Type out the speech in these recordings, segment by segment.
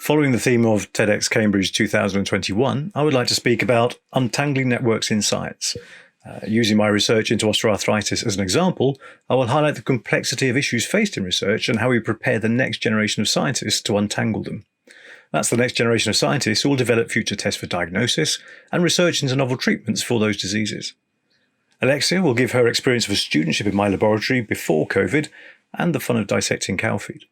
Following the theme of TEDxCambridge 2021, I would like to speak about untangling networks in science. Using my research into osteoarthritis as an example, I will highlight the complexity of issues faced in research and how we prepare the next generation of scientists to untangle them. That's the next generation of scientists who will develop future tests for diagnosis and research into novel treatments for those diseases. Alexia will give her experience of a studentship in my laboratory before COVID and the fun of dissecting cow feet.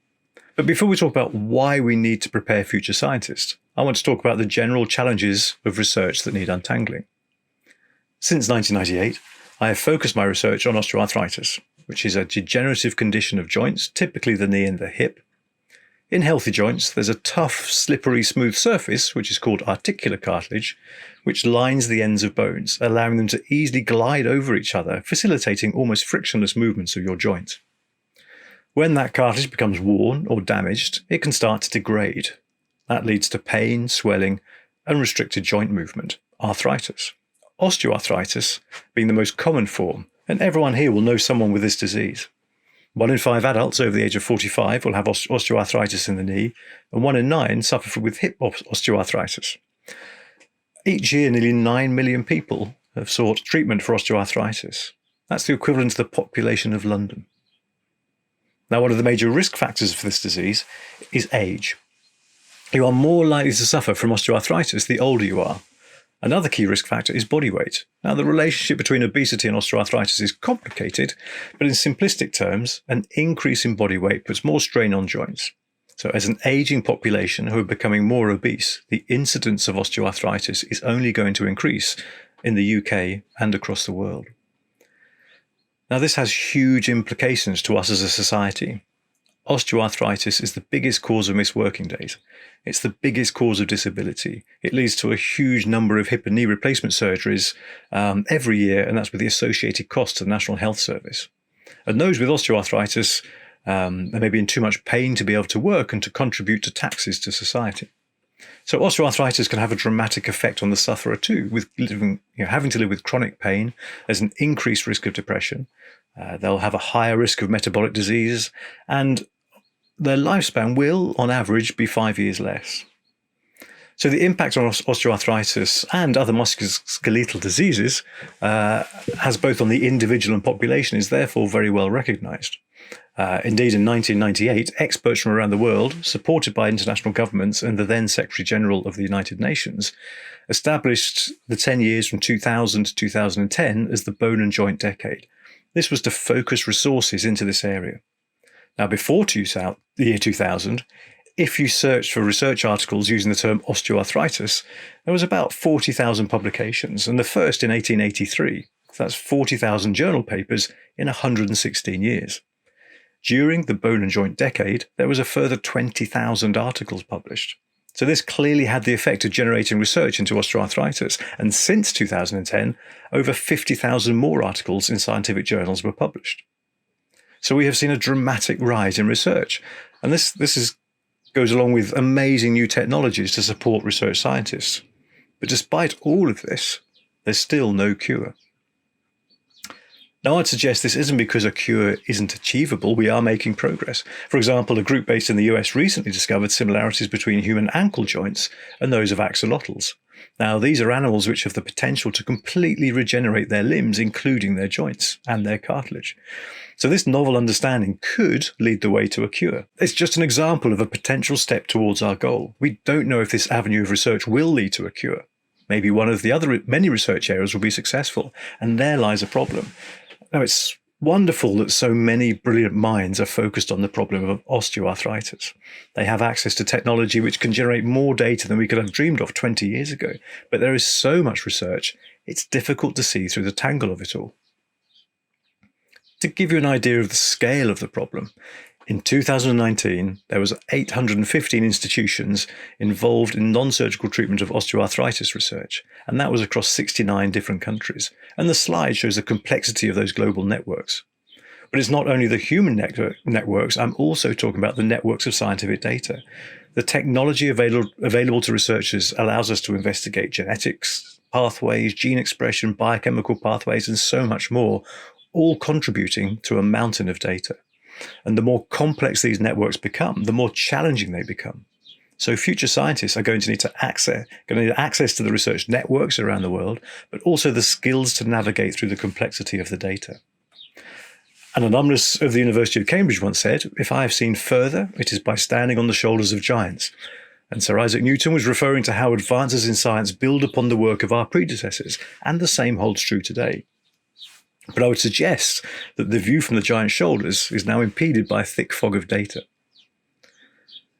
But before we talk about why we need to prepare future scientists, I want to talk about the general challenges of research that need untangling. Since 1998, I have focused my research on osteoarthritis, which is a degenerative condition of joints, typically the knee and the hip. In healthy joints, there's a tough, slippery, smooth surface, which is called articular cartilage, which lines the ends of bones, allowing them to easily glide over each other, facilitating almost frictionless movements of your joint. When that cartilage becomes worn or damaged, it can start to degrade. That leads to pain, swelling, and restricted joint movement, arthritis. Osteoarthritis being the most common form, and everyone here will know someone with this disease. 1 in 5 adults over the age of 45 will have osteoarthritis in the knee, and 1 in 9 suffer with hip osteoarthritis. Each year, nearly 9 million people have sought treatment for osteoarthritis. That's the equivalent to the population of London. Now, one of the major risk factors for this disease is age. You are more likely to suffer from osteoarthritis the older you are. Another key risk factor is body weight. Now, the relationship between obesity and osteoarthritis is complicated, but in simplistic terms, an increase in body weight puts more strain on joints. So as an aging population who are becoming more obese, the incidence of osteoarthritis is only going to increase in the UK and across the world. Now, this has huge implications to us as a society. Osteoarthritis is the biggest cause of missed working days. It's the biggest cause of disability. It leads to a huge number of hip and knee replacement surgeries every year, and that's with the associated costs to the National Health Service. And those with osteoarthritis, they may be in too much pain to be able to work and to contribute to taxes to society. So osteoarthritis can have a dramatic effect on the sufferer too, with having to live with chronic pain. There's an increased risk of depression. They'll have a higher risk of metabolic disease, and their lifespan will, on average, be 5 years less. So the impact on osteoarthritis and other musculoskeletal diseases has both on the individual and population is therefore very well recognised. Indeed, in 1998, experts from around the world, supported by international governments and the then Secretary-General of the United Nations, established the 10 years from 2000 to 2010 as the bone and joint decade. This was to focus resources into this area. Now, before the year 2000, if you searched for research articles using the term osteoarthritis, there was about 40,000 publications, and the first in 1883. So that's 40,000 journal papers in 116 years. During the bone and joint decade, there was a further 20,000 articles published. So this clearly had the effect of generating research into osteoarthritis, and since 2010, over 50,000 more articles in scientific journals were published. So we have seen a dramatic rise in research, and this goes along with amazing new technologies to support research scientists. But despite all of this, there's still no cure. Now, I'd suggest this isn't because a cure isn't achievable. We are making progress. For example, a group based in the US recently discovered similarities between human ankle joints and those of axolotls. Now, these are animals which have the potential to completely regenerate their limbs, including their joints and their cartilage. So this novel understanding could lead the way to a cure. It's just an example of a potential step towards our goal. We don't know if this avenue of research will lead to a cure. Maybe one of the other many research areas will be successful, and there lies a problem. Now, it's wonderful that so many brilliant minds are focused on the problem of osteoarthritis. They have access to technology which can generate more data than we could have dreamed of 20 years ago. But there is so much research, it's difficult to see through the tangle of it all. To give you an idea of the scale of the problem, in 2019, there was 815 institutions involved in non-surgical treatment of osteoarthritis research, and that was across 69 different countries. And the slide shows the complexity of those global networks. But it's not only the human networks, I'm also talking about the networks of scientific data. The technology available to researchers allows us to investigate genetics, pathways, gene expression, biochemical pathways, and so much more, all contributing to a mountain of data. And the more complex these networks become, the more challenging they become. So future scientists are going to need access to the research networks around the world, but also the skills to navigate through the complexity of the data. An alumnus of the University of Cambridge once said, "If I have seen further, it is by standing on the shoulders of giants." And Sir Isaac Newton was referring to how advances in science build upon the work of our predecessors, and the same holds true today. But I would suggest that the view from the giant's shoulders is now impeded by a thick fog of data.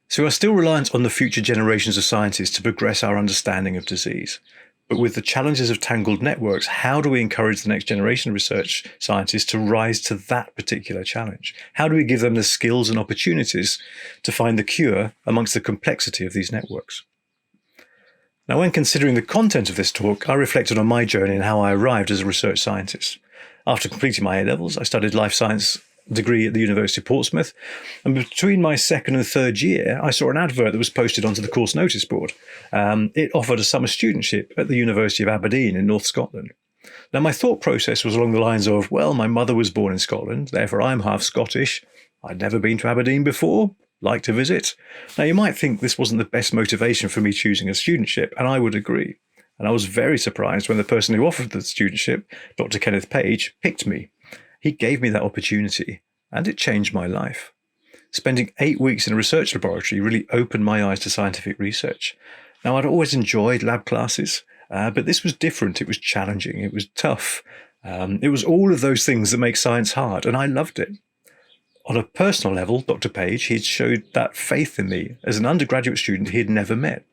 So we are still reliant on the future generations of scientists to progress our understanding of disease. But with the challenges of tangled networks, how do we encourage the next generation of research scientists to rise to that particular challenge? How do we give them the skills and opportunities to find the cure amongst the complexity of these networks? Now, when considering the content of this talk, I reflected on my journey and how I arrived as a research scientist. After completing my A-levels, I studied life science degree at the University of Portsmouth, and between my second and third year, I saw an advert that was posted onto the course notice board. It offered a summer studentship at the University of Aberdeen in North Scotland. Now, my thought process was along the lines of, well, my mother was born in Scotland, therefore I'm half Scottish. I'd never been to Aberdeen before, like to visit. Now, you might think this wasn't the best motivation for me choosing a studentship, and I would agree. And I was very surprised when the person who offered the studentship, Dr. Kenneth Page, picked me. He gave me that opportunity, and it changed my life. Spending 8 weeks in a research laboratory really opened my eyes to scientific research. Now, I'd always enjoyed lab classes, but this was different. It was challenging. It was tough. It was all of those things that make science hard, and I loved it. On a personal level, Dr. Page, he'd showed that faith in me as an undergraduate student he had never met.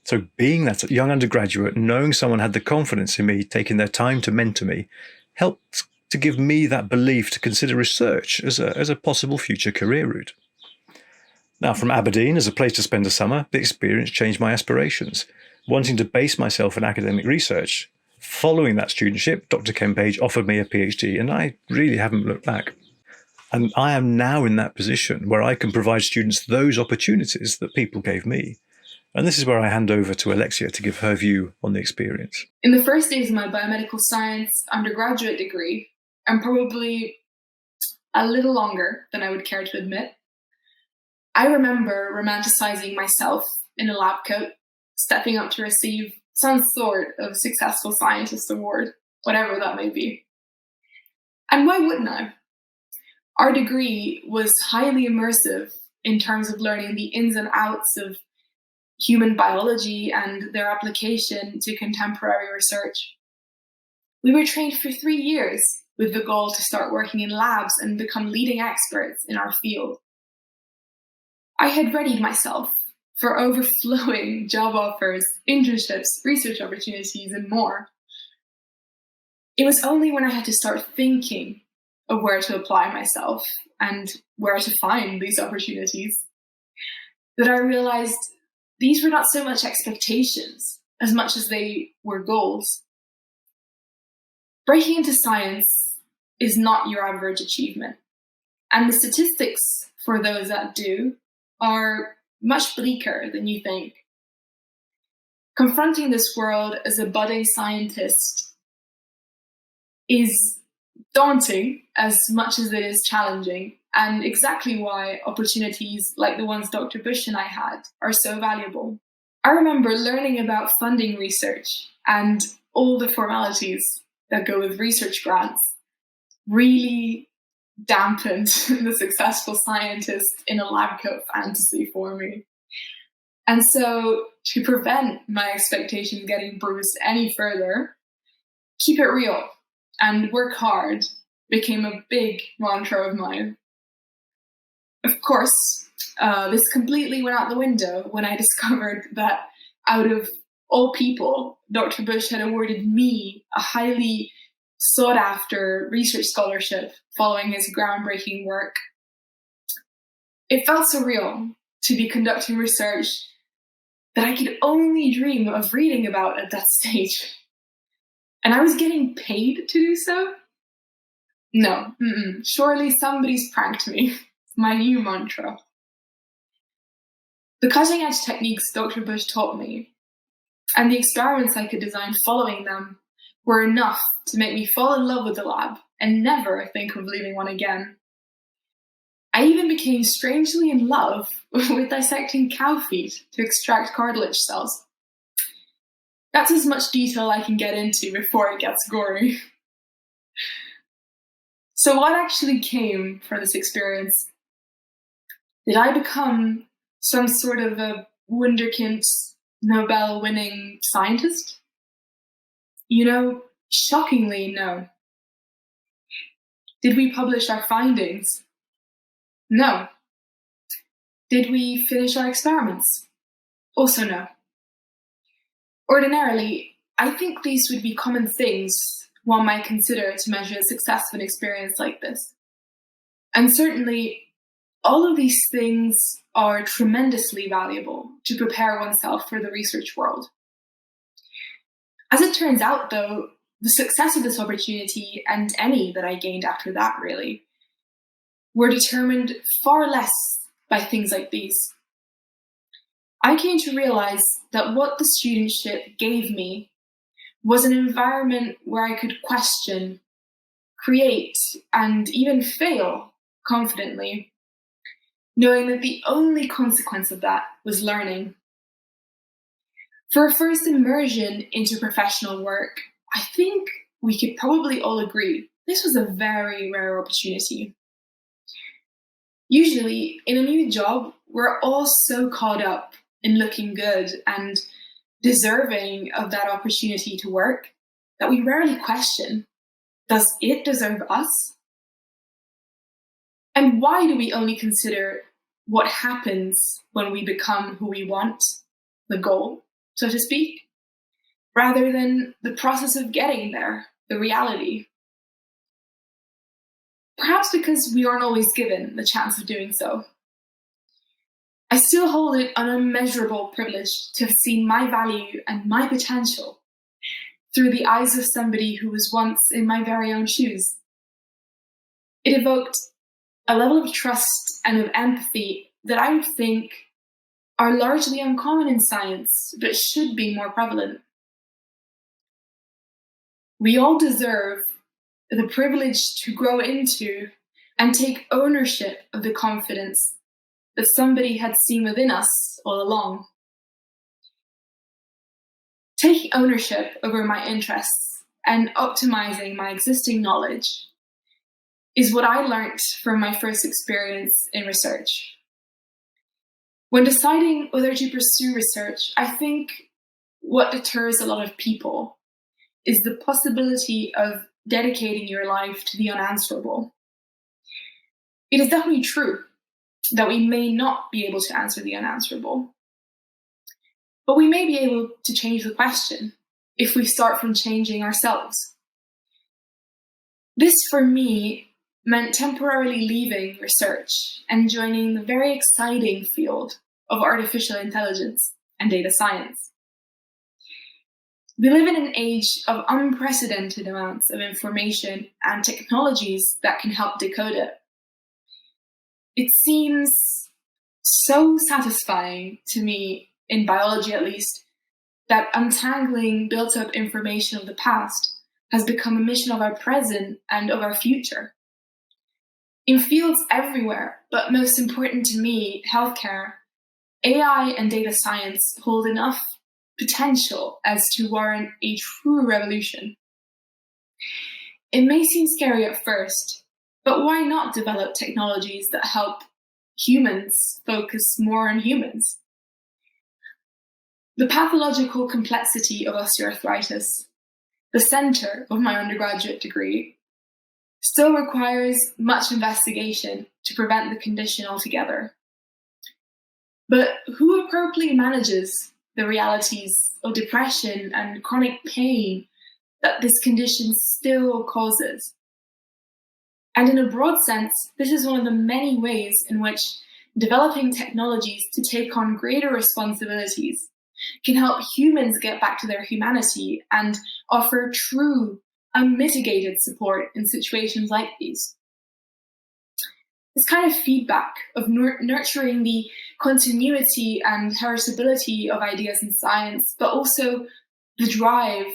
So being that young undergraduate, knowing someone had the confidence in me, taking their time to mentor me, helped to give me that belief to consider research as a possible future career route. Now, from Aberdeen as a place to spend a summer, the experience changed my aspirations. Wanting to base myself in academic research, following that studentship, Dr. Ken Page offered me a PhD, and I really haven't looked back. And I am now in that position where I can provide students those opportunities that people gave me. And this is where I hand over to Alexia to give her view on the experience. In the first days of my biomedical science undergraduate degree, and probably a little longer than I would care to admit, I remember romanticizing myself in a lab coat, stepping up to receive some sort of successful scientist award, whatever that may be. And why wouldn't I? Our degree was highly immersive in terms of learning the ins and outs of human biology and their application to contemporary research. We were trained for 3 years with the goal to start working in labs and become leading experts in our field. I had readied myself for overflowing job offers, internships, research opportunities, and more. It was only when I had to start thinking of where to apply myself and where to find these opportunities that I realized these were not so much expectations as much as they were goals. Breaking into science is not your average achievement, and the statistics for those that do are much bleaker than you think. Confronting this world as a budding scientist is daunting as much as it is challenging, and exactly why opportunities like the ones Dr. Bush and I had are so valuable. I remember learning about funding research and all the formalities that go with research grants really dampened the successful scientist in a lab coat fantasy for me. And so to prevent my expectations getting bruised any further, keep it real and work hard became a big mantra of mine. Of course, this completely went out the window when I discovered that out of all people, Dr. Bush had awarded me a highly sought-after research scholarship following his groundbreaking work. It felt surreal to be conducting research that I could only dream of reading about at that stage. And I was getting paid to do so? No, surely somebody's pranked me. My new mantra. The cutting-edge techniques Dr. Bush taught me, and the experiments I could design following them, were enough to make me fall in love with the lab and never think of leaving one again. I even became strangely in love with dissecting cow feet to extract cartilage cells. That's as much detail I can get into before it gets gory. So what actually came from this experience? Did I become some sort of a wunderkind, Nobel-winning scientist? Shockingly, no. Did we publish our findings? No. Did we finish our experiments? Also no. Ordinarily, I think these would be common things one might consider to measure the success of an experience like this. And certainly, all of these things are tremendously valuable to prepare oneself for the research world. As it turns out, though, the success of this opportunity, and any that I gained after that really, were determined far less by things like these. I came to realize that what the studentship gave me was an environment where I could question, create, and even fail confidently, knowing that the only consequence of that was learning. For a first immersion into professional work, I think we could probably all agree this was a very rare opportunity. Usually, in a new job, we're all so caught up in looking good and deserving of that opportunity to work that we rarely question, does it deserve us? And why do we only consider what happens when we become who we want, the goal, so to speak, rather than the process of getting there, the reality? Perhaps because we aren't always given the chance of doing so. I still hold it an unmeasurable privilege to have seen my value and my potential through the eyes of somebody who was once in my very own shoes. It evoked a level of trust and of empathy that I would think are largely uncommon in science, but should be more prevalent. We all deserve the privilege to grow into and take ownership of the confidence that somebody had seen within us all along. Taking ownership over my interests and optimizing my existing knowledge is what I learned from my first experience in research. When deciding whether to pursue research, I think what deters a lot of people is the possibility of dedicating your life to the unanswerable. It is definitely true that we may not be able to answer the unanswerable, but we may be able to change the question if we start from changing ourselves. This, for me, meant temporarily leaving research and joining the very exciting field of artificial intelligence and data science. We live in an age of unprecedented amounts of information and technologies that can help decode it. It seems so satisfying to me, in biology at least, that untangling built-up information of the past has become a mission of our present and of our future. In fields everywhere, but most important to me, healthcare, AI and data science hold enough potential as to warrant a true revolution. It may seem scary at first, but why not develop technologies that help humans focus more on humans? The pathological complexity of osteoarthritis, the center of my undergraduate degree, still requires much investigation to prevent the condition altogether. But who appropriately manages the realities of depression and chronic pain that this condition still causes? And in a broad sense, this is one of the many ways in which developing technologies to take on greater responsibilities can help humans get back to their humanity and offer true, unmitigated support in situations like these. This kind of feedback of nurturing the continuity and heritability of ideas in science, but also the drive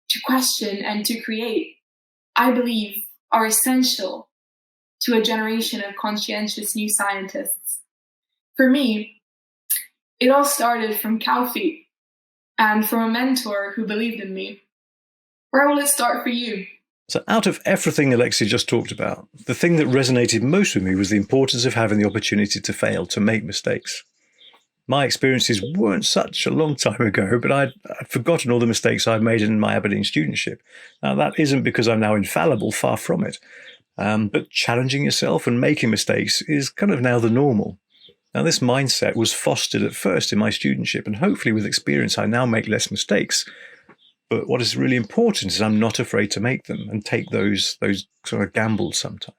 to question and to create, I believe, are essential to a generation of conscientious new scientists. For me, it all started from cow feet and from a mentor who believed in me. Where will it start for you? So out of everything Alexia just talked about, the thing that resonated most with me was the importance of having the opportunity to fail, to make mistakes. My experiences weren't such a long time ago, but I'd forgotten all the mistakes I'd made in my Aberdeen studentship. Now, that isn't because I'm now infallible, far from it. But challenging yourself and making mistakes is kind of now the normal. Now, this mindset was fostered at first in my studentship, and hopefully with experience, I now make less mistakes. But what is really important is I'm not afraid to make them and take those sort of gambles sometimes.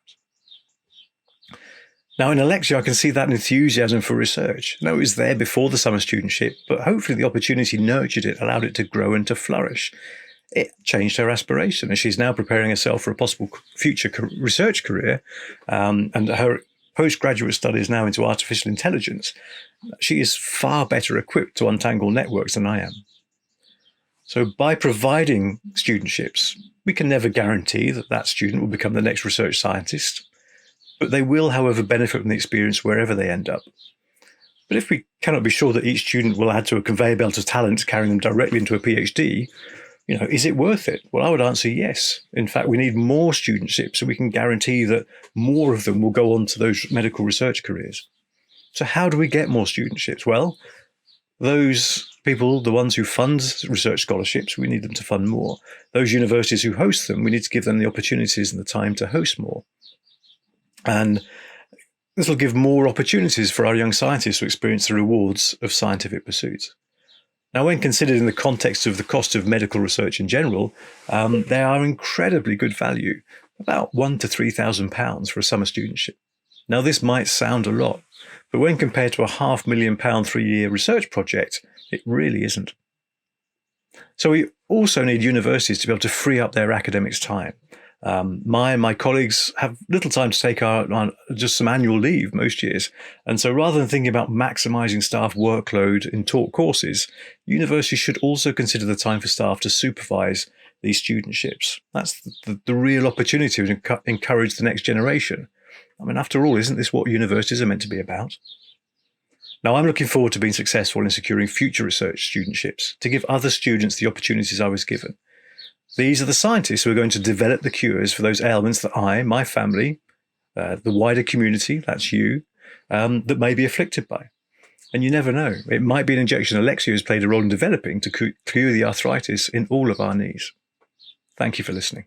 Now, in Alexia, I can see that enthusiasm for research. No, it was there before the summer studentship, but hopefully the opportunity nurtured it, allowed it to grow and to flourish. It changed her aspiration, and she's now preparing herself for a possible future research career, and her postgraduate studies now into artificial intelligence. She is far better equipped to untangle networks than I am. So by providing studentships, we can never guarantee that that student will become the next research scientist, but they will, however, benefit from the experience wherever they end up. But if we cannot be sure that each student will add to a conveyor belt of talents carrying them directly into a PhD, is it worth it? Well, I would answer yes. In fact, we need more studentships so we can guarantee that more of them will go on to those medical research careers. So how do we get more studentships? Well, those people, the ones who fund research scholarships, we need them to fund more. Those universities who host them, we need to give them the opportunities and the time to host more. And this will give more opportunities for our young scientists to experience the rewards of scientific pursuits. Now, when considered in the context of the cost of medical research in general, they are incredibly good value, about £1,000 to £3,000 for a summer studentship. Now, this might sound a lot, but when compared to a £500,000 3-year research project, it really isn't. So we also need universities to be able to free up their academics' time. My colleagues have little time to take just some annual leave most years. And so rather than thinking about maximizing staff workload in taught courses, universities should also consider the time for staff to supervise these studentships. That's the real opportunity to encourage the next generation. I mean, after all, isn't this what universities are meant to be about? Now, I'm looking forward to being successful in securing future research studentships to give other students the opportunities I was given. These are the scientists who are going to develop the cures for those ailments that I, my family, the wider community, that's you, that may be afflicted by. And you never know. It might be an injection Alexia has played a role in developing to cure the arthritis in all of our knees. Thank you for listening.